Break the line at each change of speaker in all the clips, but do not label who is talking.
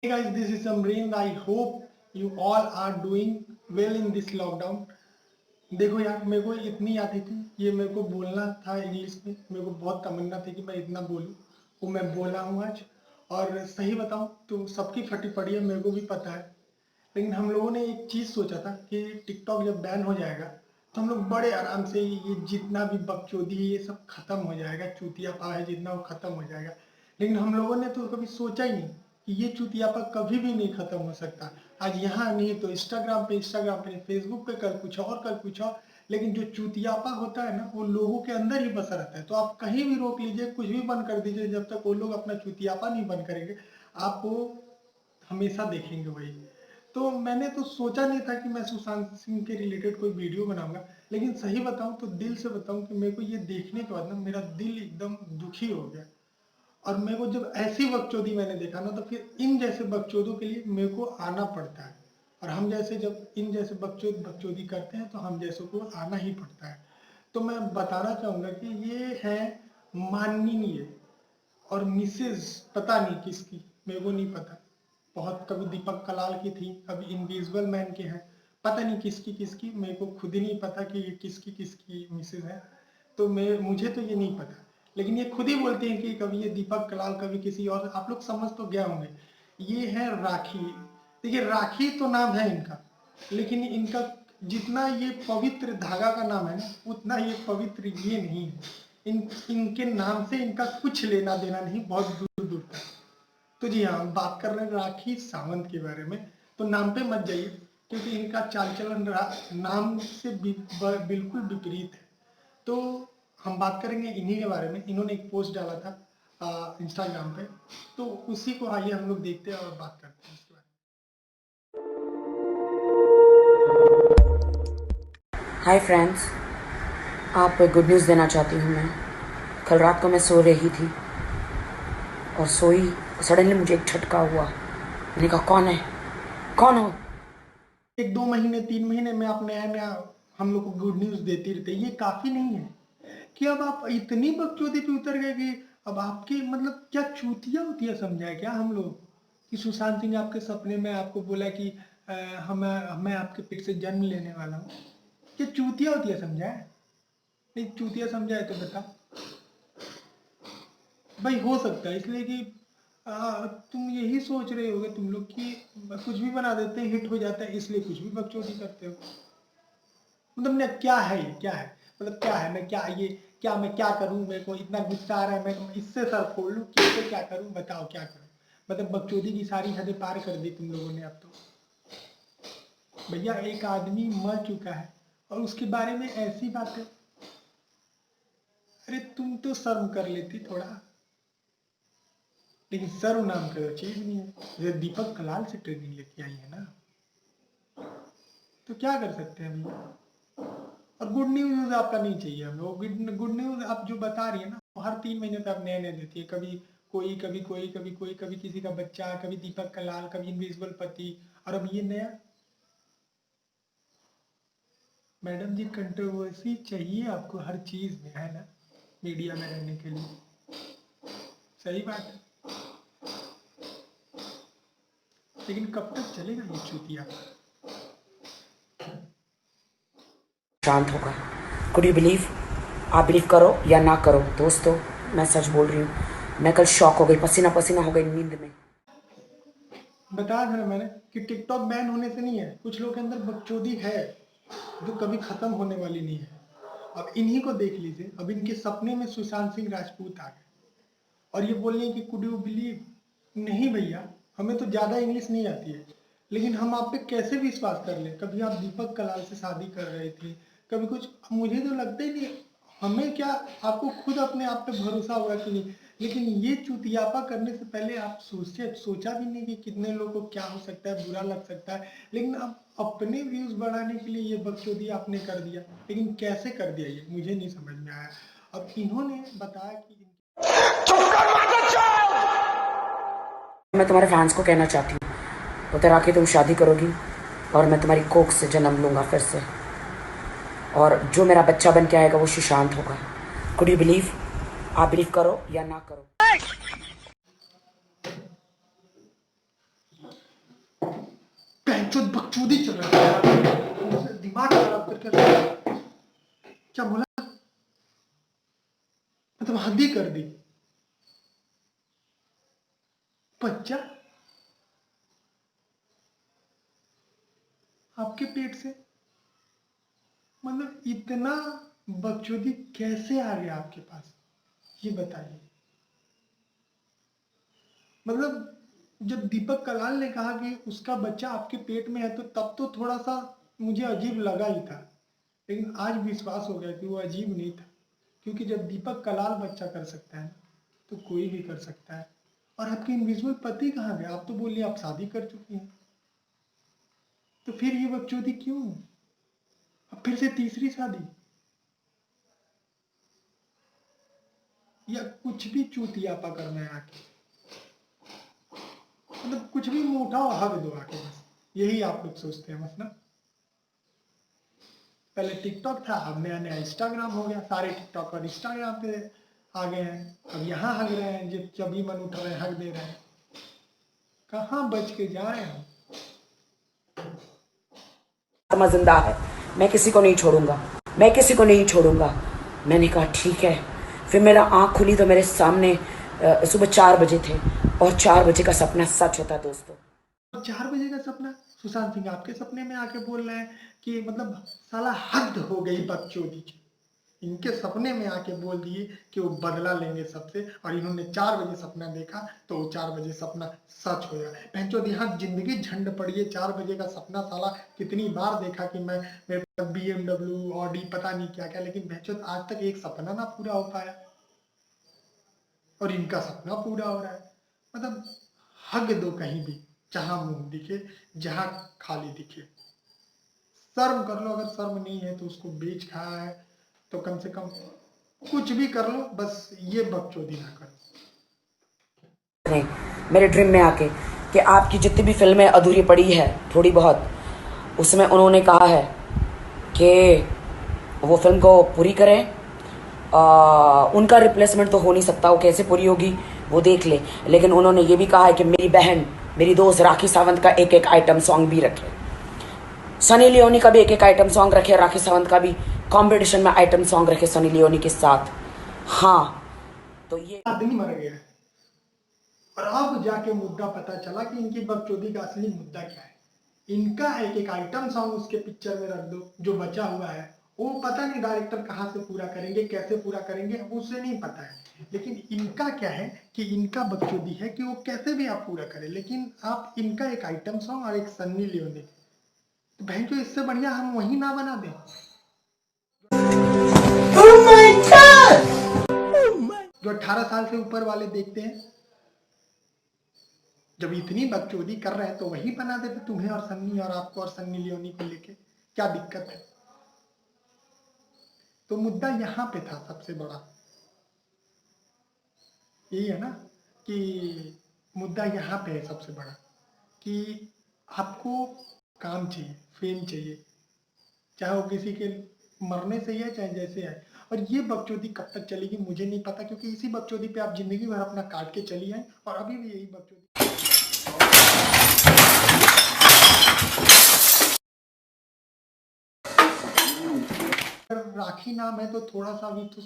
Hey guys, this is Samreen. I hope you all are doing well in this lockdown. देखो यार, मेरे को इतनी आती थी, ये मेरे को बोलना था इंग्लिश में। मेरे को बहुत तमन्ना थी कि मैं इतना बोलूँ, वो मैं बोला हूँ आज। और सही बताऊँ तो सबकी फटी पड़ी है, मेरे को भी पता है। लेकिन हम लोगों ने एक चीज़ सोचा था कि टिकटॉक जब बैन हो जाएगा तो हम लोग बड़े आराम से ये जितना भी बकचोदी है ये सब खत्म हो जाएगा, चूतियापा है जितना वो खत्म हो जाएगा। लेकिन हम लोगों ने तो कभी सोचा ही नहीं कि ये चूतियापा कभी भी नहीं खत्म हो सकता। आज यहाँ नहीं तो इंस्टाग्राम पे, फेसबुक पे, कल कुछ और, कल कुछ और। लेकिन जो चूतियापा होता है ना, वो लोगों के अंदर ही बसा रहता है। तो आप कहीं भी रोक लीजिए, कुछ भी बंद कर दीजिए, जब तक वो लोग अपना चूतियापा नहीं बंद करेंगे, आप वो हमेशा देखेंगे वही। तो मैंने तो सोचा नहीं था कि मैं सुशांत सिंह के रिलेटेड कोई वीडियो बनाऊंगा। लेकिन सही बताऊं तो, दिल से बताऊं कि मेरे को ये देखने के बाद ना मेरा दिल एकदम दुखी हो गया। और मेरे को जब ऐसी बकचोदी मैंने देखा ना, तो फिर इन जैसे बकचोदों के लिए मेरे को आना पड़ता है। और हम जैसे जब इन जैसे बकचोदी करते हैं तो हम जैसों को आना ही पड़ता है। तो मैं बताना चाहूंगा कि ये है माननीय और मिसेज पता नहीं किसकी, मेरे को नहीं पता। बहुत कभी दीपक कलाल की थी, कभी इनविजिबल मैन के हैं, पता नहीं किसकी किसकी, मेरे को खुद ही नहीं पता कि ये किसकी किसकी मिसेज है। तो मैं मुझे तो ये नहीं पता। लेकिन ये खुद ही बोलते हैं कि कभी ये दीपक कलाल, कभी किसी और। आप लोग समझ तो गया होंगे, ये है राखी। देखिए, राखी तो नाम है इनका, लेकिन इनका जितना ये पवित्र धागा का नाम है ना, उतना ये पवित्र ये नहीं है। इनके नाम से इनका कुछ लेना देना नहीं, बहुत दूर दूर तक। तो जी हाँ, हम बात कर रहे हैं राखी सावंत के बारे में। तो नाम पे मत जाइए, क्योंकि इनका चाल चलन नाम से बिल्कुल विपरीत है। तो हम बात करेंगे इन्हीं के बारे में। इन्होंने एक पोस्ट डाला था इंस्टाग्राम पे, तो उसी को आइए हम लोग देखते हैं और बात करते हैं उसके बारे
हाय फ्रेंड्स, आप गुड न्यूज़ देना चाहती हूँ मैं। कल रात को मैं सो रही थी और सोई, सडनली मुझे एक झटका हुआ। मैंने कहा कौन है, कौन हो?
में। 1-2 महीने 3 महीने में आप नया नया हम लोग को गुड न्यूज देती रहते, ये काफी नहीं है कि अब आप इतनी बकचोदी पे उतर गए कि अब आपकी मतलब क्या चूतिया उतिया समझा है क्या हम लोग? कि सुशांत सिंह आपके सपने में आपको बोला कि मैं आपके पेट से जन्म लेने वाला हूँ। क्या चूतिया उतिया समझा है? नहीं चूतिया समझा है तो बता भाई। हो सकता है इसलिए कि तुम यही सोच रहे होगे तुम लोग कि कुछ भी बना देते हैं, हिट हो जाता है, इसलिए कुछ भी बकचोदी करते हो। मतलब ना, क्या है ये, क्या है? मतलब क्या है, मैं क्या ये, क्या मैं क्या करूं? मेरे को इतना गुस्सा आ रहा है, मैं इससे सर फोड़ लूं, कैसे क्या करूं? बताओ क्या करूं? मतलब बकचोदी की सारी हदें पार कर दी तुम लोगों ने अब तो। भैया, एक आदमी मर चुका है और उसके बारे में ऐसी बातें। अरे तुम तो शर्म कर लेती थोड़ा। लेकिन शर्म नाम का तो चीज नहीं है। जैसे दीपक कलाल से ट्रेनिंग लेके आई है ना, तो क्या कर सकते हैं भैया। और गुड न्यूज आपका नहीं चाहिए हमें। वो गुड न्यूज आप जो बता रही है ना, वो हर 3 महीने पे आप नए नए देती है। कभी कोई, कभी कोई, कभी कोई, कभी किसी का बच्चा, कभी दीपक कलाल, कभी इनविजिबल पति, और अब ये नया। मैडम जी, कंट्रोवर्सी चाहिए आपको हर चीज में, है ना, मीडिया में रहने के लिए। सही बात है। लेकिन कब तक चलेगा ये चूतिया?
शांत होगा। Could you believe? आप बिलीव करो या ना करो दोस्तों, मैं सच बोल रही हूँ। मैं कल शॉक हो गई, पसीना पसीना हो गई नींद में।
बताया था ना मैंने कि टिकटॉक बैन होने से नहीं है, कुछ लोग के अंदर बकचोदी है जो कभी खत्म होने वाली नहीं है। अब इन्हीं को देख लीजिए, अब इनके सपने में सुशांत सिंह राजपूत आ गए और ये बोल रहे हैं कि कुड यू बिलीव। नहीं भैया, हमें तो ज़्यादा इंग्लिश नहीं आती है, लेकिन हम आप पे कैसे विश्वास कर लें? कभी आप दीपक कलाल से शादी कर रहे थे, कभी कुछ, मुझे तो लगता ही नहीं। हमें क्या, आपको खुद अपने आप पे भरोसा होगा कि नहीं? लेकिन ये चुतियापा करने से पहले आप सोचा भी नहीं कि कितने लोगों को क्या हो सकता है, बुरा लग सकता है। लेकिन अब अपने व्यूज बढ़ाने के लिए ये बकचोदी आपने कर दिया। लेकिन कैसे कर दिया ये मुझे नहीं समझ में आया। अब इन्होंने बताया कि
मैं तुम्हारे फैंस को कहना चाहती हूँ, उतर आके तुम शादी करोगी और मैं तुम्हारी कोख से जन्म लूँगा फिर से, और जो मेरा बच्चा बन के आएगा वो सुशांत होगा। Could you believe? आप बिलीव करो या ना करो।
बहनचोद बकचोदी चल रहा है यार, मुझे दिमाग खराब करके रख दिया। क्या बोला, मतलब हद ही कर दी। बच्चा आपके पेट से, मतलब इतना बकचोदी कैसे आ गया आपके पास, ये बताइए। मतलब जब दीपक कलाल ने कहा कि उसका बच्चा आपके पेट में है, तो तब तो थोड़ा सा मुझे अजीब लगा ही था, लेकिन आज विश्वास हो गया कि वो अजीब नहीं था। क्योंकि जब दीपक कलाल बच्चा कर सकता है तो कोई भी कर सकता है। और आपके इनविजिबल पति कहाँ गए, आप तो बोलिए आप शादी कर चुकी हैं, तो फिर ये बकचोदी क्यों, अब फिर से तीसरी शादी, या कुछ भी चूतियापा करना है आके, मतलब कुछ भी मुंह उठाओ हक दो आके, बस यही आप लोग सोचते हैं बस ना। पहले टिकटॉक था, अब नया नया इंस्टाग्राम हो गया, सारे टिकटॉक और इंस्टाग्राम पे आ गए हैं, अब यहाँ हक रहे हैं, जब भी मन उठ रहे हैं हक दे रहे हैं। कहाँ बच के जा रहे हैं।
आत्मा जिंदा है, मैं किसी को नहीं छोड़ूंगा, मैं किसी को नहीं छोड़ूंगा। मैंने कहा ठीक है। फिर मेरा आँख खुली तो मेरे सामने सुबह 4 बजे थे, और 4 बजे का सपना सच होता है दोस्तों।
4 बजे का सपना, सुशांत सिंह आपके सपने में आके बोल रहे हैं कि मतलब साला हद हो गई बकचोदी की। इनके सपने में आके बोल दिए कि वो बदला लेंगे सबसे, और इन्होंने 4 बजे सपना देखा तो वो 4 बजे सपना सच हो गया। बहनचोद यहाँ जिंदगी झंड पड़ी है। 4 बजे का सपना साला कितनी बार देखा कि मैं, मेरे पास BMW ऑडी पता नहीं क्या क्या, लेकिन बहनचोद आज तक एक सपना ना पूरा हो पाया, और इनका सपना पूरा हो रहा है। मतलब हग दो कहीं भी, जहां मुंह दिखे, जहां खाली दिखे। शर्म कर लो, अगर शर्म नहीं है तो उसको बेच खाया है तो कम से कम कुछ भी कर लो, बस ये बकचोदी ना करो।
मेरे ड्रीम में आके कि आपकी जितनी भी फिल्में अधूरी पड़ी है थोड़ी बहुत, उसमें उन्होंने कहा है कि वो फिल्म को पूरी करें। उनका रिप्लेसमेंट तो हो नहीं सकता, वो कैसे पूरी होगी वो देख ले, लेकिन उन्होंने ये भी कहा है कि मेरी बहन, मेरी दोस्त राखी सावंत का एक एक आइटम सॉन्ग भी रखे, सनी लियोनी का भी एक एक आइटम सॉन्ग रखे, राखी सावंत का भी कंपटीशन में आइटम सॉन्ग रखे सनी लियोनी के साथ। हाँ, तो ये
आदमी मर गया है, और अब जाके मुद्दा पता चला कि इनकी बकचोदी का असली मुद्दा क्या है। इनका एक एक आइटम सॉन्ग उसके पिक्चर में रख दो, जो बचा हुआ है वो पता नहीं डायरेक्टर कहाँ से पूरा करेंगे, कैसे पूरा करेंगे, उसे नहीं पता है। लेकिन इनका क्या है कि इनका बकचोदी है कि वो कैसे भी आप पूरा करें, लेकिन आप इनका एक आइटम सॉन्ग और एक सन्नी लियोनी, तो बहन जो इससे बढ़िया हम वही ना बना दें। Oh my God! जो 18 साल से ऊपर वाले देखते हैं, जब इतनी बकचोदी कर रहे हैं तो वही बना देते, तुम्हें और सन्नी, और आपको और सन्नी लियोनी को लेके क्या दिक्कत है। तो मुद्दा यहाँ पे था सबसे बड़ा, यही है ना कि मुद्दा यहाँ पे है सबसे बड़ा, कि आपको काम चाहिए, फेम चाहिए, चाहे वो किसी के मरने से ही है चाहे जैसे है। और ये बकचोदी कब तक चलेगी मुझे नहीं पता, क्योंकि इसी बकचोदी पे आप जिंदगी भर अपना काट के चली आए, और अभी भी यही बकचोदी। अगर राखी नाम है तो थोड़ा सा भी तो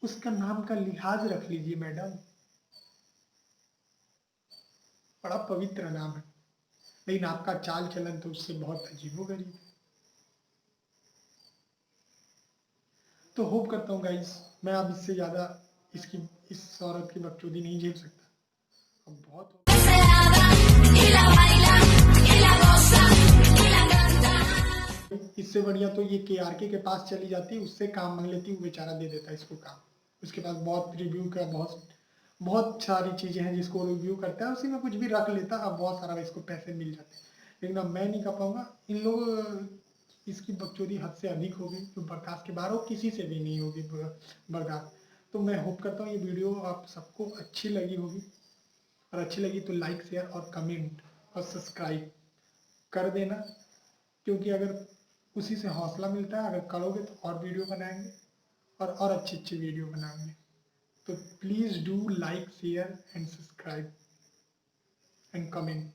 उसका नाम का लिहाज रख लीजिए मैडम, बड़ा पवित्र नाम है, लेकिन आपका चाल चलन तो उससे बहुत अजीबोगरीब है। तो होप करता हूँ गाइस, मैं अब इससे ज़्यादा इस औरत की बकचोदी नहीं झेल सकता, अब बहुत इससे बढ़िया तो ये KRK के पास चली जाती, उससे काम मांग लेती, वो बेचारा दे देता इसको काम। उसके पास बहुत रिव्यू का बहुत सारी चीज़ें हैं जिसको रिव्यू करता है, उसी में कुछ भी रख लेता, अब बहुत सारा इसको पैसे मिल जाते हैं। लेकिन अब मैं नहीं कर पाऊंगा, इन लोग इसकी बकचोदी हद से अधिक होगी, जो बर्दाश्त के बाहर हो, किसी से भी नहीं होगी बर्दाश्त। तो मैं होप करता हूँ ये वीडियो आप सबको अच्छी लगी होगी, और अच्छी लगी तो लाइक शेयर और कमेंट और सब्सक्राइब कर देना, क्योंकि अगर उसी से हौसला मिलता है, अगर करोगे तो और वीडियो बनाएंगे, और अच्छी अच्छी वीडियो बनाएंगे। तो please do like share and subscribe and comment.